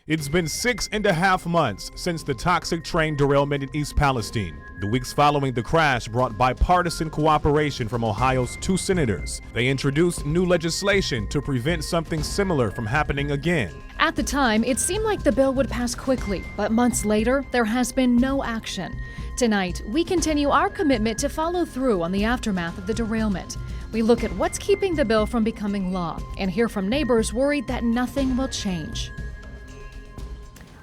It's been 6.5 months since the toxic train derailment in East Palestine. The weeks following the crash brought bipartisan cooperation from Ohio's 2 senators. They introduced new legislation to prevent something similar from happening again. At the time, it seemed like the bill would pass quickly, but months later, there has been no action. Tonight, we continue our commitment to follow through on the aftermath of the derailment. We look at what's keeping the bill from becoming law and hear from neighbors worried that nothing will change.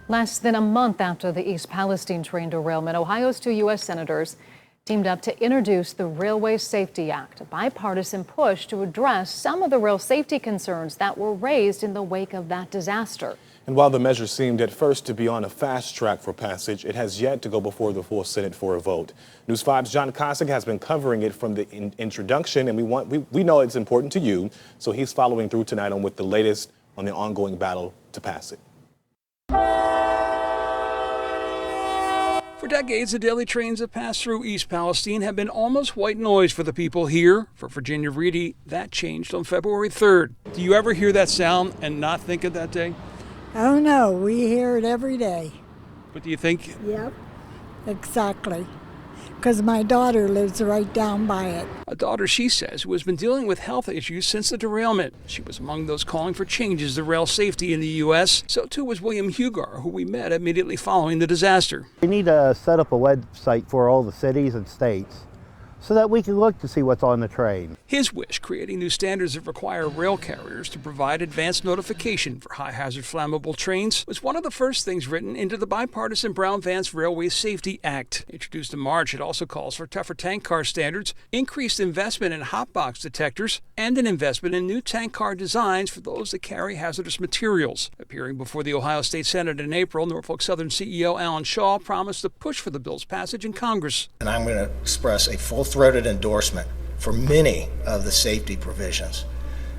Less than a month after the East Palestine train derailment, Ohio's 2 U.S. senators teamed up to introduce the Railway Safety Act, a bipartisan push to address some of the rail safety concerns that were raised in the wake of that disaster. And while the measure seemed at first to be on a fast track for passage, it has yet to go before the full Senate for a vote. News 5's John Kosick has been covering it from the introduction, and we know it's important to you, so he's following through tonight on with the latest on the ongoing battle to pass it. For decades, the daily trains that pass through East Palestine have been almost white noise for the people here. For Virginia Reedy, that changed on February 3rd. Do you ever hear that sound and not think of that day? Oh no, we hear it every day. But do you think? Yep, exactly. Because my daughter lives right down by it. A daughter, she says, who has been dealing with health issues since the derailment. She was among those calling for changes to rail safety in the U.S. So too was William Hugar, who we met immediately following the disaster. We need to set up a website for all the cities and states so that we can look to see what's on the train. His wish, creating new standards that require rail carriers to provide advanced notification for high-hazard flammable trains, was one of the first things written into the bipartisan Brown-Vance Railway Safety Act. Introduced in March, it also calls for tougher tank car standards, increased investment in hotbox detectors, and an investment in new tank car designs for those that carry hazardous materials. Appearing before the Ohio State Senate in April, Norfolk Southern CEO Alan Shaw promised to push for the bill's passage in Congress. And I'm going to express a full-throated endorsement for many of the safety provisions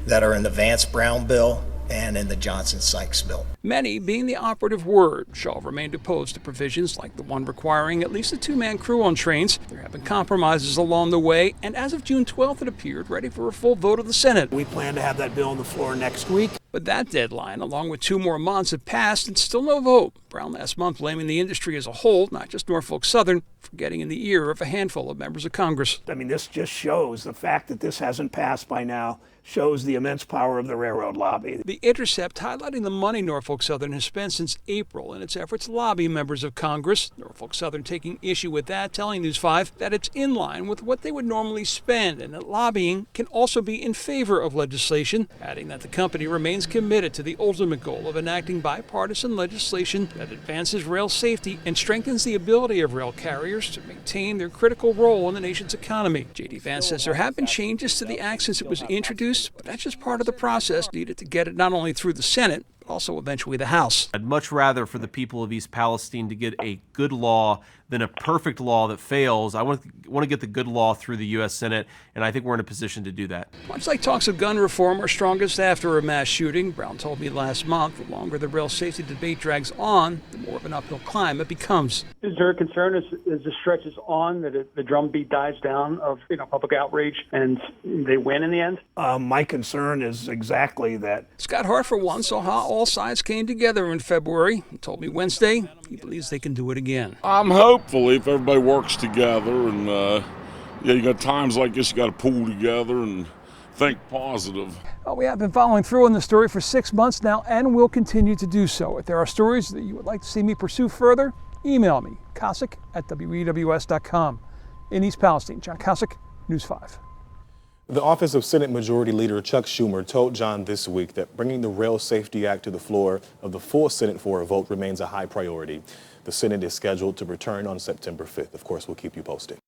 that are in the Vance-Brown bill and in the Johnson-Sykes bill. Many being the operative word. Shaw remained opposed to provisions like the one requiring at least a 2-man crew on trains. There have been compromises along the way, and as of June 12th, it appeared ready for a full vote of the Senate. We plan to have that bill on the floor next week. But that deadline, along with 2 more months, have passed and still no vote. Brown last month blaming the industry as a whole, not just Norfolk Southern, for getting in the ear of a handful of members of Congress. I mean, this just shows the fact that this hasn't passed by now shows the immense power of the railroad lobby. The Intercept highlighting the money Norfolk Southern has spent since April in its efforts to lobby members of Congress. Norfolk Southern taking issue with that, telling News 5 that it's in line with what they would normally spend and that lobbying can also be in favor of legislation, adding that the company remains committed to the ultimate goal of enacting bipartisan legislation that advances rail safety and strengthens the ability of rail carriers to maintain their critical role in the nation's economy. J.D. Vance says there have been changes to the act since it was introduced, but that's just part of the process needed to get it not only through the Senate, but also eventually the House. I'd much rather for the people of East Palestine to get a good law than a perfect law that fails. I want to get the good law through the U.S. Senate, and I think we're in a position to do that. Much like talks of gun reform are strongest after a mass shooting, Brown told me last month, the longer the rail safety debate drags on, the more of an uphill climb it becomes. Is there a concern as this stretches on that the drumbeat dies down of public outrage and they win in the end? My concern is exactly that. Scott Hart, for one, saw how all sides came together in February. He told me Wednesday he believes they can do it again. I'm hopeful if everybody works together, and you got times like this, you got to pull together and think positive. Well, we have been following through on the story for 6 months now, and will continue to do so. If there are stories that you would like to see me pursue further, email me, Kosick@WEWS.com. In East Palestine, John Kosick, News 5. The office of Senate Majority Leader Chuck Schumer told John this week that bringing the Rail Safety Act to the floor of the full Senate for a vote remains a high priority. The Senate is scheduled to return on September 5th. Of course, we'll keep you posted.